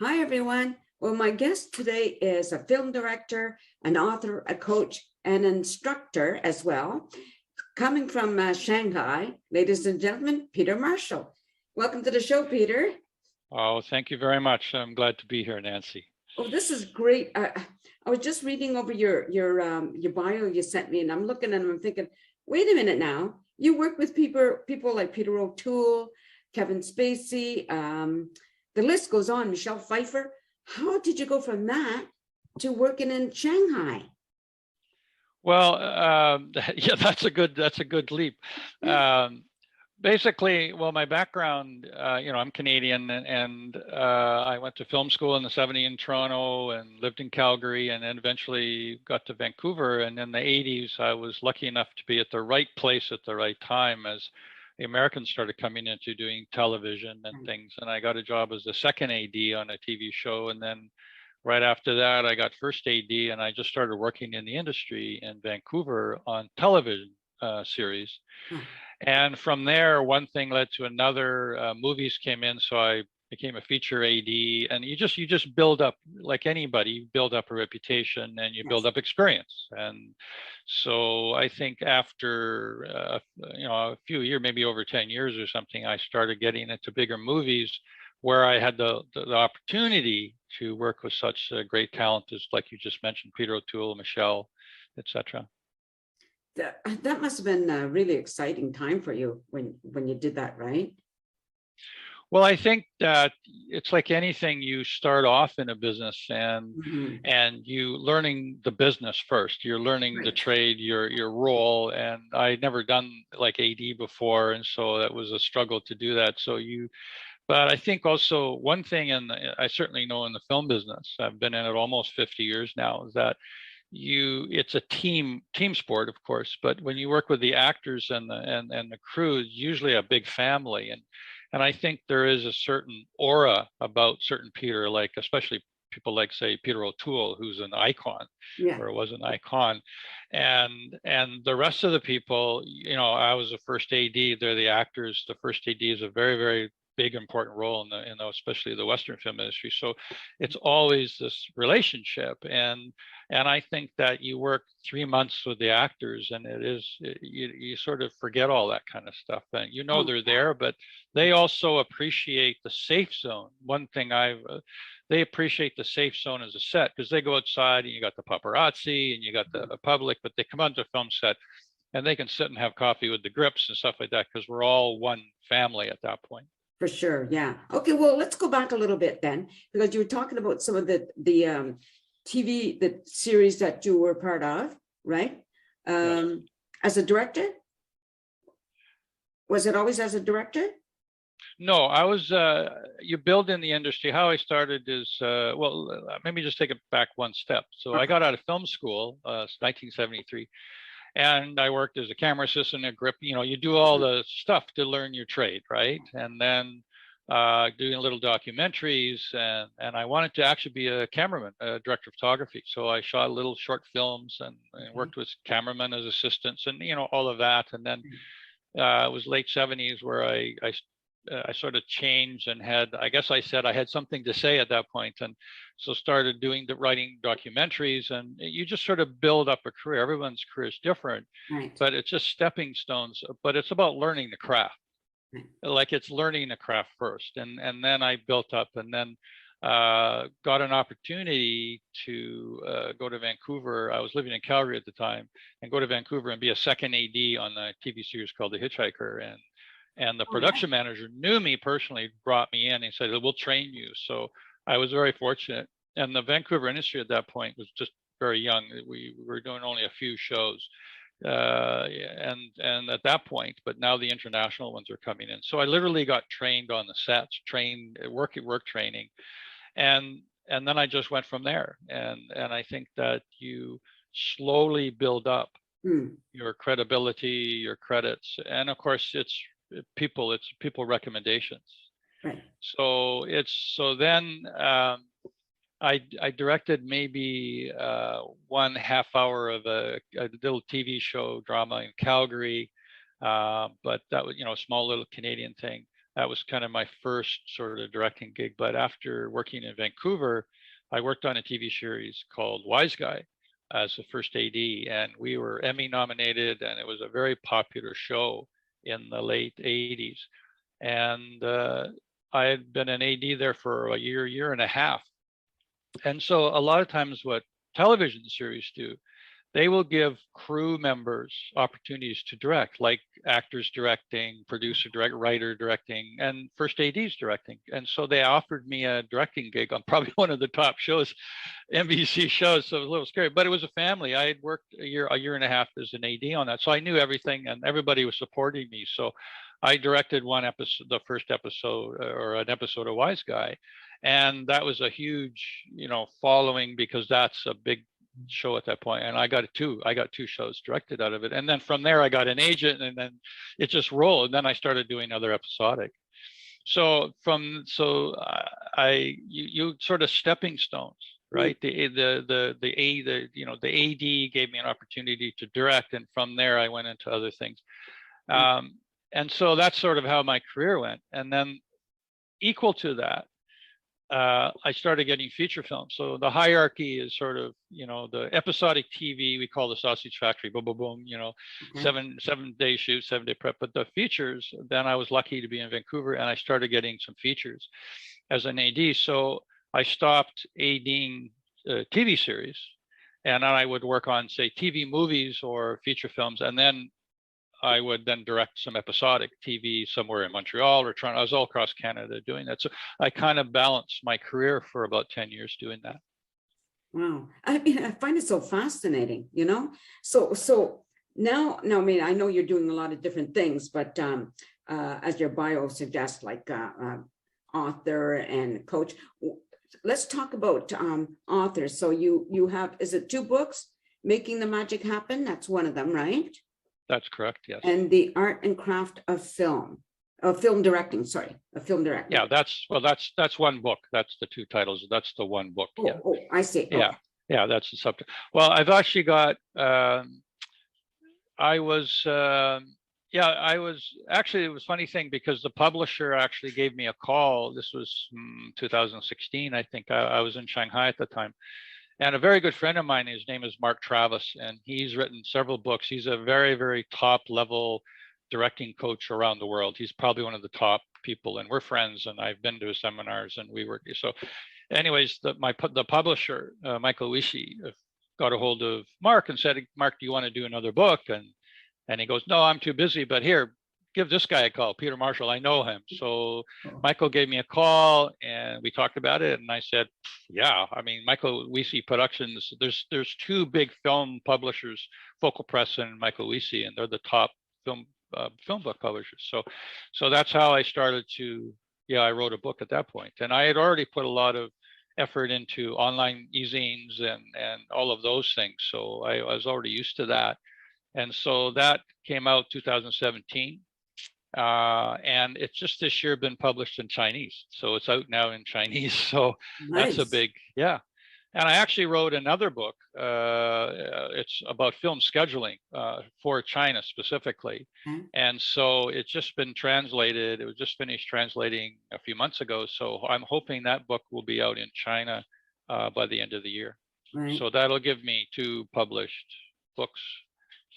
Hi, everyone. Well, my guest today is a film director, an author, a coach, and an instructor as well. Coming from Shanghai, ladies and gentlemen, Peter Marshall. Welcome to the show, Peter. Oh, thank you very much. I'm glad to be here, Nancy. Oh, this is great. I was just reading over your bio you sent me, and I'm looking and I'm thinking, wait a minute now. You work with people like Peter O'Toole, Kevin Spacey, the list goes on, Michelle Pfeiffer. How did you go from that to working in Shanghai? Well, yeah, that's a good leap. Basically, well, my background, I'm Canadian, and I went to film school in the '70s in Toronto and lived in Calgary, and then eventually got to Vancouver. And in the '80s, I was lucky enough to be at the right place at the right time as the Americans started coming into doing television and things. And I got a job as the second AD on a TV show, and then right after that, I got first AD, and I just started working in the industry in Vancouver on television series. And from there, one thing led to another. Movies came in, so I became a feature AD. And you just build up, like anybody, you build up a reputation and you build up experience. And so I think after a few years, maybe over 10 years or something, I started getting into bigger movies where I had the opportunity to work with such great talent as, like you just mentioned, Peter O'Toole, Michelle, etc. That must have been a really exciting time for you when you did that, right? Well, I think that it's like anything. You start off in a business and you learning the business first. You're learning the trade, your role. And I'd never done like AD before, and so that was a struggle to do that. But I think also one thing, and I certainly know in the film business, I've been in it almost 50 years now, is that it's a team sport, of course, but when you work with the actors and the crew, it's usually a big family. And I think there is a certain aura about certain Peter, like especially people like, say, Peter O'Toole, who's an icon, or was an icon. And the rest of the people, I was the first AD, they're the actors. The first AD is a very, very big important role in the especially the Western film industry. So it's always this relationship, and I think that you work 3 months with the actors, and you sort of forget all that kind of stuff, and they're there, but they also appreciate the safe zone. One thing they appreciate the safe zone as a set, because they go outside and you got the paparazzi and you got the public, but they come onto a film set and they can sit and have coffee with the grips and stuff like that, because we're all one family at that point. For sure, yeah. Okay, well, let's go back a little bit then, because you were talking about some of the TV, the series that you were part of, right? As a director? Was it always as a director? No, I was, you build in the industry. How I started is, maybe just take it back one step. So I got out of film school, 1973. And I worked as a camera assistant, a grip, you do all the stuff to learn your trade, right? And then doing little documentaries, and I wanted to actually be a cameraman, a director of photography. So I shot little short films and worked with cameramen as assistants and, all of that. And then it was late '70s where I sort of changed and I had something to say at that point, and so started writing documentaries, and you just sort of build up a career. Everyone's career is different, but it's just stepping stones. But it's about learning the craft, like it's learning the craft first, and then I built up, and then got an opportunity to go to Vancouver. I was living in Calgary at the time, and go to Vancouver and be a second AD on a TV series called The Hitchhiker, and the production manager knew me personally, brought me in and said, we'll train you. So I was very fortunate. And the Vancouver industry at that point was just very young. We were doing only a few shows. And at that point, but now the international ones are coming in. So I literally got trained on the sets, work training. And then I just went from there. And I think that you slowly build up your credibility, your credits. And of course, it's people recommendations. Right. So then I directed maybe 1/2 hour of a little TV show drama in Calgary, but that was a small little Canadian thing. that was kind of my first sort of directing gig. But after working in Vancouver, I worked on a TV series called Wise Guy as the first AD, and we were Emmy nominated, and it was a very popular show in the late 80s. And I had been an AD there for a year and a half. And so a lot of times what television series do, they will give crew members opportunities to direct, like actors directing, producer direct, writer directing, and first ADs directing. And so they offered me a directing gig on probably one of the top shows, NBC shows. So it was a little scary, but it was a family. I had worked a year and a half as an AD on that. So I knew everything and everybody was supporting me. So I directed one episode, the first episode or an episode of Wise Guy. And that was a huge, following, because that's a big show at that point. And I got two shows directed out of it. And then from there I got an agent, and then it just rolled. And then I started doing other episodic. So you sort of stepping stones, right? The AD gave me an opportunity to direct, and from there I went into other things. And so that's sort of how my career went. And then equal to that, I started getting feature films. So the hierarchy is sort of, the episodic TV, we call the Sausage Factory, boom, boom, boom, 7-day shoot, 7-day prep. But the features, then I was lucky to be in Vancouver, and I started getting some features as an AD. So I stopped ADing TV series, and then I would work on, say, TV movies or feature films. And then I would then direct some episodic TV somewhere in Montreal or Toronto. I was all across Canada doing that. So I kind of balanced my career for about 10 years doing that. Wow. I mean, I find it so fascinating, So now, I mean, I know you're doing a lot of different things, but as your bio suggests, like author and coach. Let's talk about authors. So you have, is it 2 books? Making the Magic Happen? That's one of them, right? That's correct, yes. And the art and craft of film directing, of film directing. Yeah, that's one book. That's the 2 titles. That's the one book. Oh, yeah. oh, I see. Yeah, okay. Yeah, that's the subject. Well, I've actually got, it was actually, it was a funny thing, because the publisher actually gave me a call. This was 2016, I think. I was in Shanghai at the time. And a very good friend of mine, his name is Mark Travis, and he's written several books. He's a very, very top level directing coach around the world. He's probably one of the top people, and we're friends, and I've been to his seminars, and we work. So anyways, the publisher, Michael Wishi, got a hold of Mark and said, Mark, do you want to do another book? And he goes, no, I'm too busy, but here, give this guy a call, Peter Marshall. I know him. So Michael gave me a call, and we talked about it. And I said, yeah, I mean, Michael Wiese Productions, there's 2 big film publishers, Focal Press and Michael Wiese, and they're the top film book publishers. So that's how I started to, I wrote a book at that point. And I had already put a lot of effort into online e-zines and all of those things. So I was already used to that. And so that came out 2017. And it's just this year been published in Chinese. So it's out now in Chinese. So Nice. That's a big, And I actually wrote another book. It's about film scheduling for China specifically. Okay. And so it's just been translated. It was just finished translating a few months ago. So I'm hoping that book will be out in China by the end of the year. Right. So that'll give me 2 published books.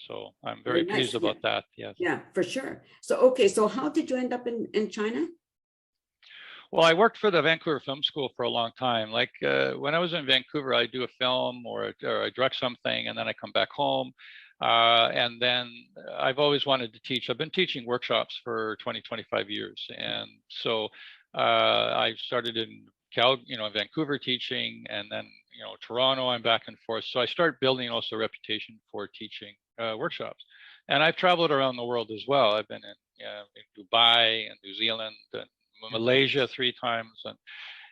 So I'm very pleased about that. Yes. Yeah, for sure. So how did you end up in China? Well, I worked for the Vancouver Film School for a long time. Like when I was in Vancouver, I do a film or I direct something, and then I come back home. And then I've always wanted to teach. I've been teaching workshops for 25 years. And so I started in Vancouver teaching, and then, Toronto, I'm back and forth. So I started building also a reputation for teaching workshops. And I've traveled around the world as well. I've been in Dubai and New Zealand and Malaysia 3 times,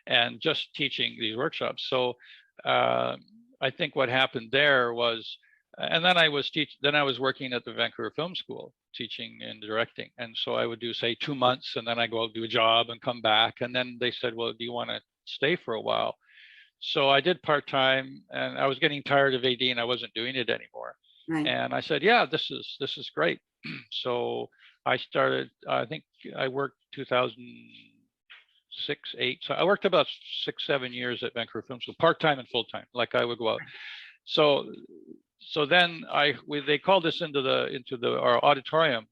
and just teaching these workshops. So I think what happened there was, and then I was working at the Vancouver Film School teaching and directing. And so I would do, say, 2 months, and then I go out, do a job and come back. And then they said, well, do you want to stay for a while? So I did part-time, and I was getting tired of AD and I wasn't doing it anymore. Right. And I said, yeah, this is great. So I started, I think I worked 2006, 8. So I worked about 6, 7 years at Vancouver Film School, part-time and full-time, like I would go out. So then they called us into our auditorium.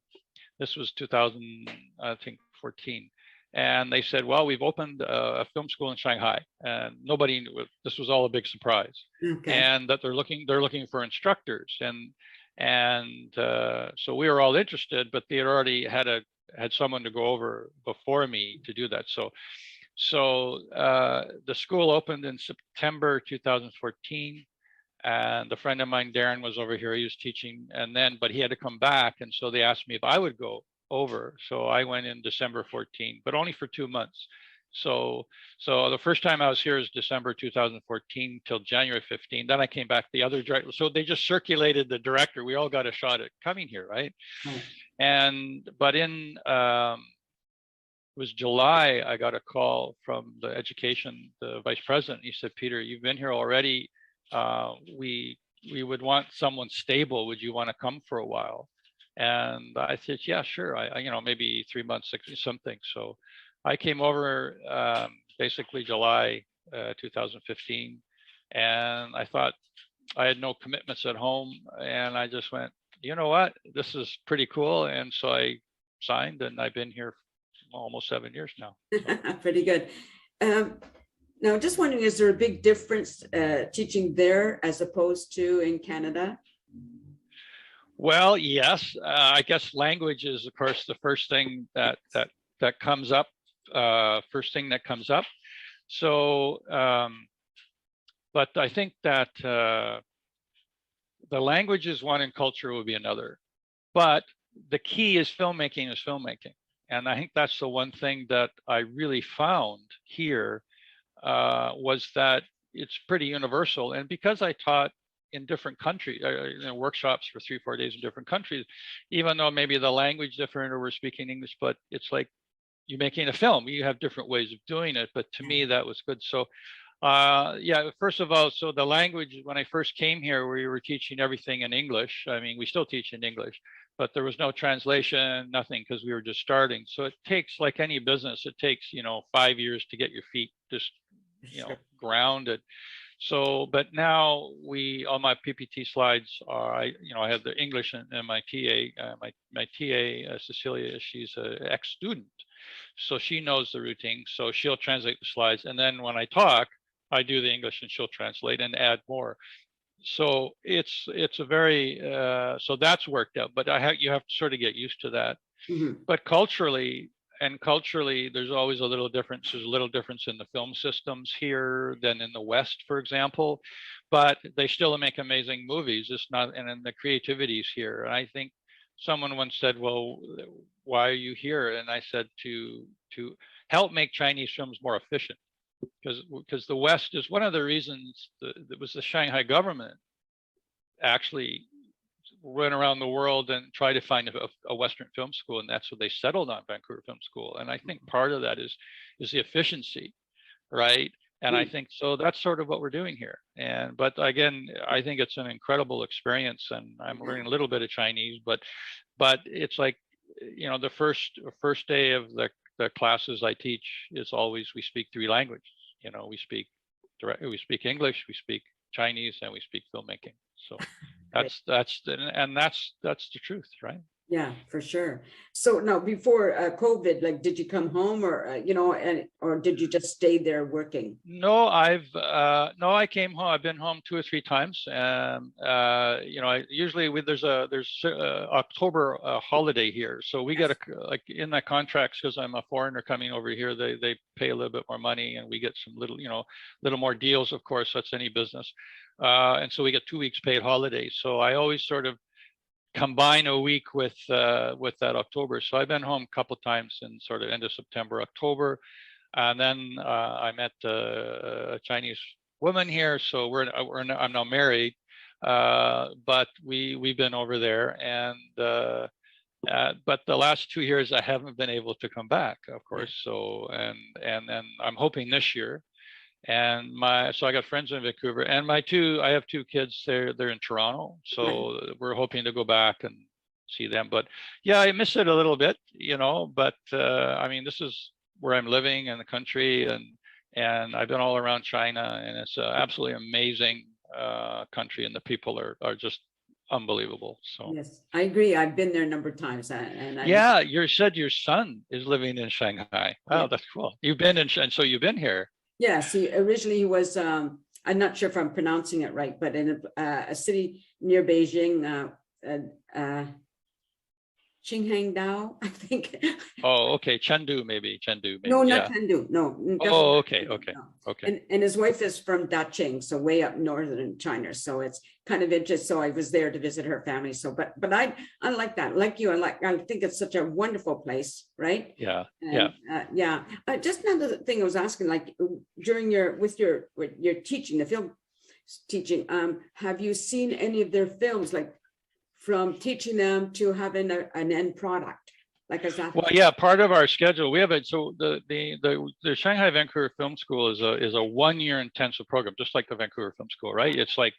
This was 2000, I think 14. And they said, well, we've opened a film school in Shanghai, and nobody knew. This was all a big surprise. Okay. And that they're looking for instructors. So we were all interested, but they had already had someone to go over before me to do that. So the school opened in September 2014. And a friend of mine, Darren, was over here. He was teaching, but he had to come back. And so they asked me if I would go over. So I went in December 14, but only for 2 months. So the first time I was here is December 2014 till January 15. Then I came back the other director. So they just circulated the director. We all got a shot at coming here, right? But in it was July, I got a call from the vice president. He said, Peter, you've been here already. We would want someone stable. Would you want to come for a while? And I said, yeah, sure. I maybe 3 months, 6 something. So I came over basically July 2015, and I thought I had no commitments at home, and I just went, you know what, this is pretty cool. And so I signed, and I've been here almost 7 years now. So. Pretty good. Now, just wondering, is there a big difference teaching there as opposed to in Canada? Well, yes. I guess language is, of course, the first thing that comes up. So, but I think that the language is one and culture will be another. But the key is filmmaking. And I think that's the one thing that I really found here. Was that it's pretty universal. And because I taught in different countries, workshops for 3-4 days in different countries, even though maybe the language different or we're speaking English, but it's like you're making a film, you have different ways of doing it. But to me, that was good. So first of all, so the language, when I first came here, we were teaching everything in English. I mean, we still teach in English, but there was no translation, nothing, because we were just starting. So it takes, like any business, it takes, 5 years to get your feet just grounded. So, but now all my PPT slides are, I have the English and my TA, my TA, Cecilia, she's an ex-student. So she knows the routine. So she'll translate the slides. And then when I talk, I do the English and she'll translate and add more. So it's a very, so that's worked out, but you have to sort of get used to that. Mm-hmm. But culturally, there's always a little difference. There's a little difference in the film systems here than in the West, for example, but they still make amazing movies. It's not, and then the creativity is here. And I think someone once said, well, why are you here? And I said, to help make Chinese films more efficient, because the West is one of the reasons that was the Shanghai government actually went around the world and try to find a Western film school, and that's what they settled on, Vancouver Film School. And I think part of that is the efficiency, right? And I think so that's sort of what we're doing here. But again, I think it's an incredible experience, and I'm learning a little bit of Chinese, but it's like, the first day of the classes I teach is always, we speak 3 languages. We speak English, we speak Chinese, and we speak filmmaking. So that's the truth, right? Yeah, for sure. So now, before COVID, like, did you come home, or or did you just stay there working? No, I came home. I've been home 2 or 3 times. Usually there's October holiday here, so we get like in the contracts, because I'm a foreigner coming over here, they pay a little bit more money, and we get some little more deals. Of course, that's any business, and so we get 2 weeks paid holidays. So I always sort of combine a week with that October. So I've been home a couple of times in sort of end of September, October, and then I met a Chinese woman here. So I'm now married, but we've been over there, and but the last 2 years I haven't been able to come back, of course. So and then I'm hoping this year. And so I got friends in Vancouver, and I have two kids. They're in Toronto, so we're hoping to go back and see them. But yeah, I miss it a little bit, but I mean, this is where I'm living in the country, and I've been all around China, and it's an absolutely amazing country, and the people are just unbelievable. So Yes, I agree. I've been there a number of times, and I yeah, you said your son is living in Shanghai. yeah. Wow, that's cool. You've been in, and so you've been here. Yes, originally he was, I'm not sure if I'm pronouncing it right, but in a city near Beijing, Qinghangdao, I think. Oh, okay. Chengdu, maybe. Chengdu, maybe. No, not Yeah. Chengdu. No, definitely Oh, not okay. Chengdu, Okay. no. Okay. And his wife is from Daqing, so way up northern China. So it's kind of interesting. So I was there to visit her family. So, but I like that. Like you, I think it's such a wonderful place, right? Yeah. And, Yeah. yeah. Just another thing I was asking, like during your teaching, the film teaching, have you seen any of their films, like from teaching them to having an end product? Like, is that? Well, yeah, part of our schedule, we have it. So the Shanghai Vancouver Film School is a 1 year intensive program, just like the Vancouver Film School, right? It's like,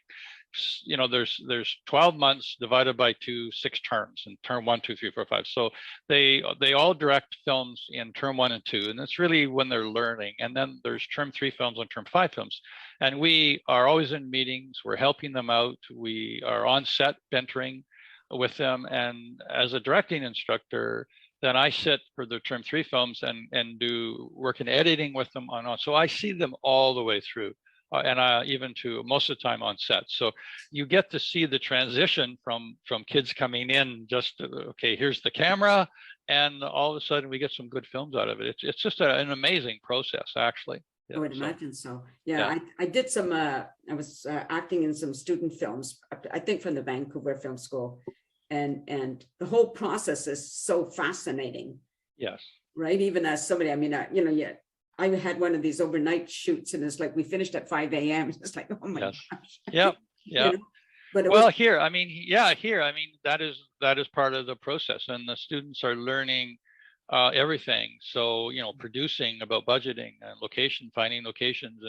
there's 12 months divided by 6 terms, and term 1, 2, 3, 4, 5. So they all direct films in term 1 and 2, and that's really when they're learning. And then there's term 3 films and term 5 films, and we are always in meetings. We're helping them out. We are on set mentoring with them, and as a directing instructor, then I sit for the term 3 films and do work in editing with them on. So I see them all the way through, and even to most of the time on set. So you get to see the transition from kids coming in, just okay, here's the camera, and all of a sudden we get some good films out of it. It's just an amazing process, actually. I would imagine so. Yeah, I did some. I was acting in some student films, I think from the Vancouver Film School. And the whole process is so fascinating. Yes. Right. Even as somebody, I mean, I had one of these overnight shoots, and it's like we finished at 5 a.m. It's like, oh my gosh. Yeah. Yeah. But well, here, I mean, that is part of the process, and the students are learning everything. So, producing, about budgeting and location, finding locations,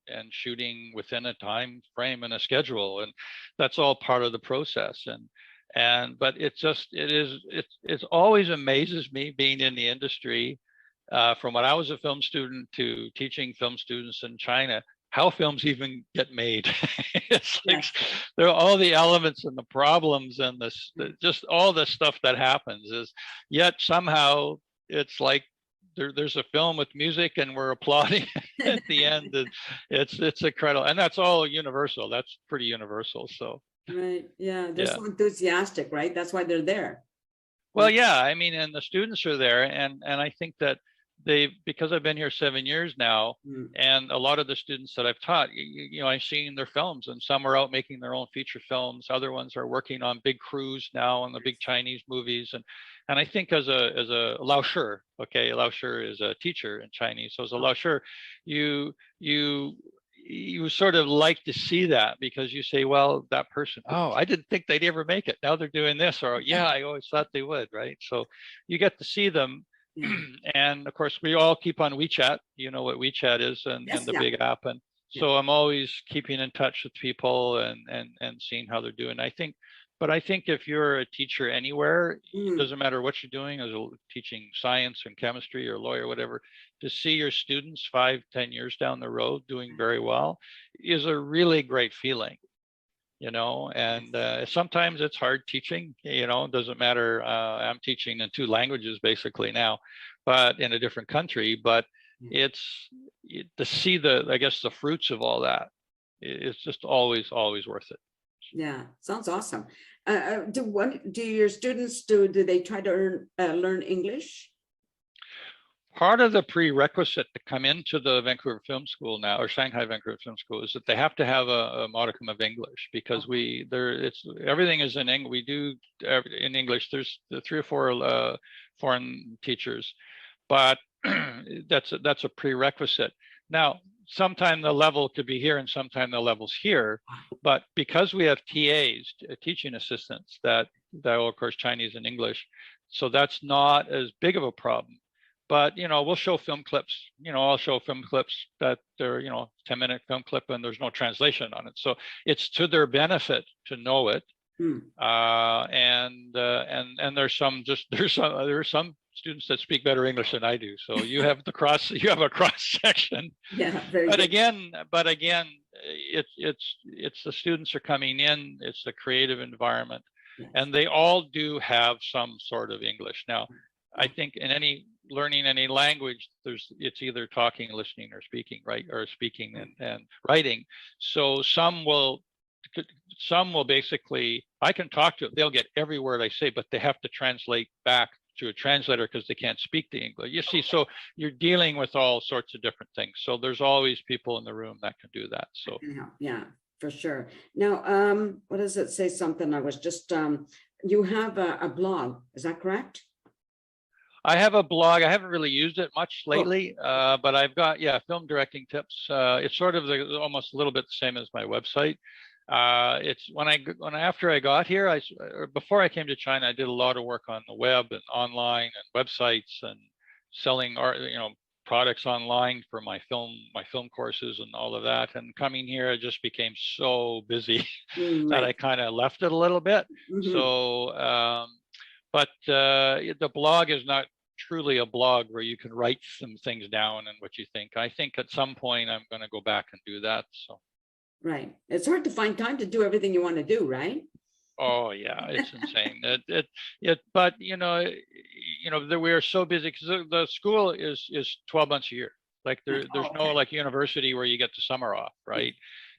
and shooting within a time frame and a schedule, and that's all part of the process. But it always amazes me, being in the industry, from when I was a film student to teaching film students in China, how films even get made. It's like there are all the elements and the problems and just all the stuff that happens, yet somehow it's like there's a film with music and we're applauding at the end. And it's incredible, and that's all universal. That's pretty universal. So. Right. Yeah. They're so enthusiastic, right? That's why they're there. Well, yeah. I mean, and the students are there, and I think that because I've been here 7 years now, and a lot of the students that I've taught, I've seen their films, and some are out making their own feature films. Other ones are working on big crews now on the big Chinese movies, and I think as a Lao Shi, Lao Shi is a teacher in Chinese, so as a Lao Shi, you sort of like to see that, because you say, well, that person, oh, I didn't think they'd ever make it. Now they're doing this, or yeah, I always thought they would, right? So you get to see them. And of course, we all keep on WeChat. You know what WeChat is, and the big app. And so I'm always keeping in touch with people and seeing how they're doing. I think if you're a teacher anywhere, it doesn't matter what you're doing, as teaching science and chemistry or lawyer, whatever, to see your students 5-10 years down the road doing very well is a really great feeling, and sometimes it's hard teaching, it doesn't matter. I'm teaching in 2 languages basically now, but in a different country, but to see the fruits of all that, it's just always worth it. Yeah, sounds awesome. Do your students do they try to learn English? Part of the prerequisite to come into the Vancouver Film School now, or Shanghai Vancouver Film School, is that they have to have a modicum of English, because everything is in English. We do in English. There's 3 or 4 foreign teachers, but that's a prerequisite. Now, sometime the level could be here, and sometime the level's here, but because we have TAs, teaching assistants, that are of course Chinese and English, so that's not as big of a problem. but we'll show film clips. I'll show film clips that they're 10-minute film clip, and there's no translation on it, so it's to their benefit to know it. And there's some students that speak better English than I do, so you have a cross section. Yeah, but again, it's the students are coming in, it's the creative environment. Yes. And they all do have some sort of English. Now, I think in learning any language, it's either talking, listening, or speaking, right? Or speaking and writing. So some will basically, I can talk to them, they'll get every word I say, but they have to translate back to a translator because they can't speak the English. You see, so you're dealing with all sorts of different things. So there's always people in the room that can do that. So yeah, for sure. Now, what does it say? Something I was just, you have a blog, is that correct? I have a blog. I haven't really used it much lately, but I've got, film directing tips. It's sort of almost a little bit the same as my website. It's after I got here, or before I came to China, I did a lot of work on the web and online and websites and selling art, products online for my film courses and all of that. And coming here, I just became so busy that I kind of left it a little bit. So, but the blog is not truly a blog where you can write some things down and what you think. I think at some point I'm going to go back and do that. So. Right. It's hard to find time to do everything you want to do, right? Oh yeah, it's insane. But we are so busy because the school is 12 months a year. Like there's no like university where you get the summer off, right?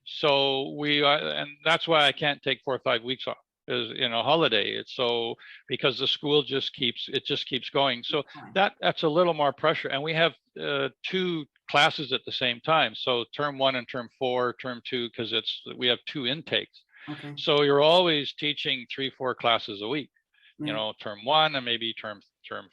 So we are, and that's why I can't take 4 or 5 weeks off as holiday. It's so because the school just keeps going. So that's a little more pressure, and we have 2 classes at the same time. So term 1 and term 4, term 2, because we have 2 intakes. Okay. So you're always teaching 3-4 classes a week. Term 1 and maybe term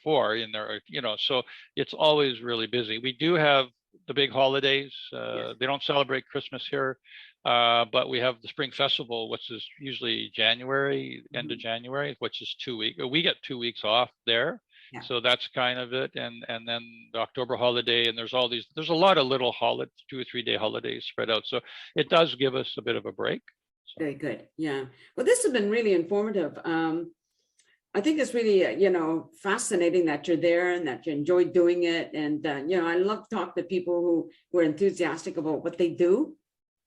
4 in there. So it's always really busy. We do have the big holidays. They don't celebrate Christmas here, but we have the Spring Festival, which is usually January, end of January, which is 2 weeks. We get 2 weeks off there. Yeah. So that's kind of it. And then the October holiday, and there's a lot of little 2 or 3 day holidays spread out. So it does give us a bit of a break. So. Very good. Yeah. Well, this has been really informative. I think it's really, fascinating that you're there and that you enjoy doing it. And, I love talking to people who are enthusiastic about what they do.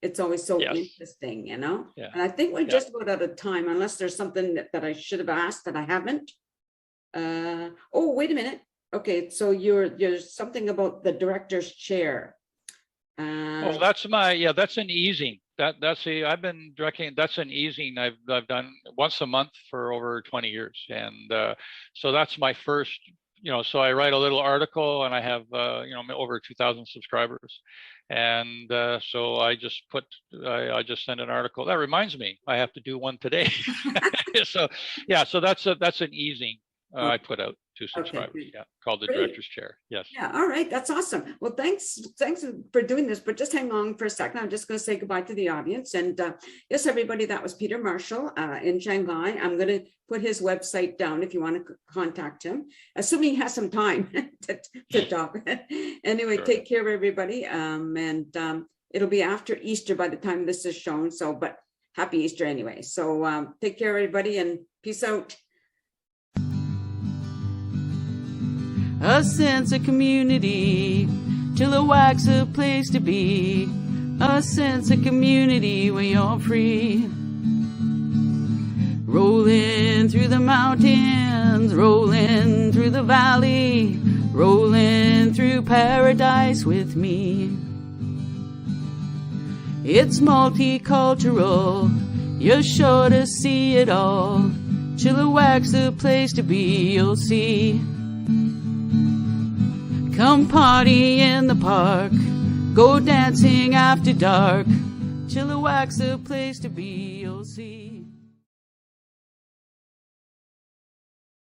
It's always so interesting, Yeah. And I think we're just about out of time, unless there's something that I should have asked that I haven't. Oh, wait a minute. Okay, so you're something about the director's chair. That's an easing. I've been directing. That's an easing I've done once a month for over 20 years, and so that's my first. So I write a little article, and I have over 2,000 subscribers, and so I just send an article. That reminds me, I have to do one today. So that's an easing. I put out to subscribers, called the Director's Chair. Yes. Yeah. All right. That's awesome. Well, thanks for doing this, but just hang on for a second. I'm just going to say goodbye to the audience. And yes, everybody, that was Peter Marshall in Shanghai. I'm going to put his website down if you want to contact him, assuming he has some time to talk. Anyway, sure. Take care, everybody. And it'll be after Easter by the time this is shown. So, but happy Easter anyway. So take care, everybody, and peace out. A sense of community, Chilliwack's a place to be. A sense of community where you're free. Rolling through the mountains, rolling through the valley, rolling through paradise with me. It's multicultural, you're sure to see it all. Chilliwack's a place to be, you'll see. Come party in the park, go dancing after dark. Chilliwack's a place to be, you'll see.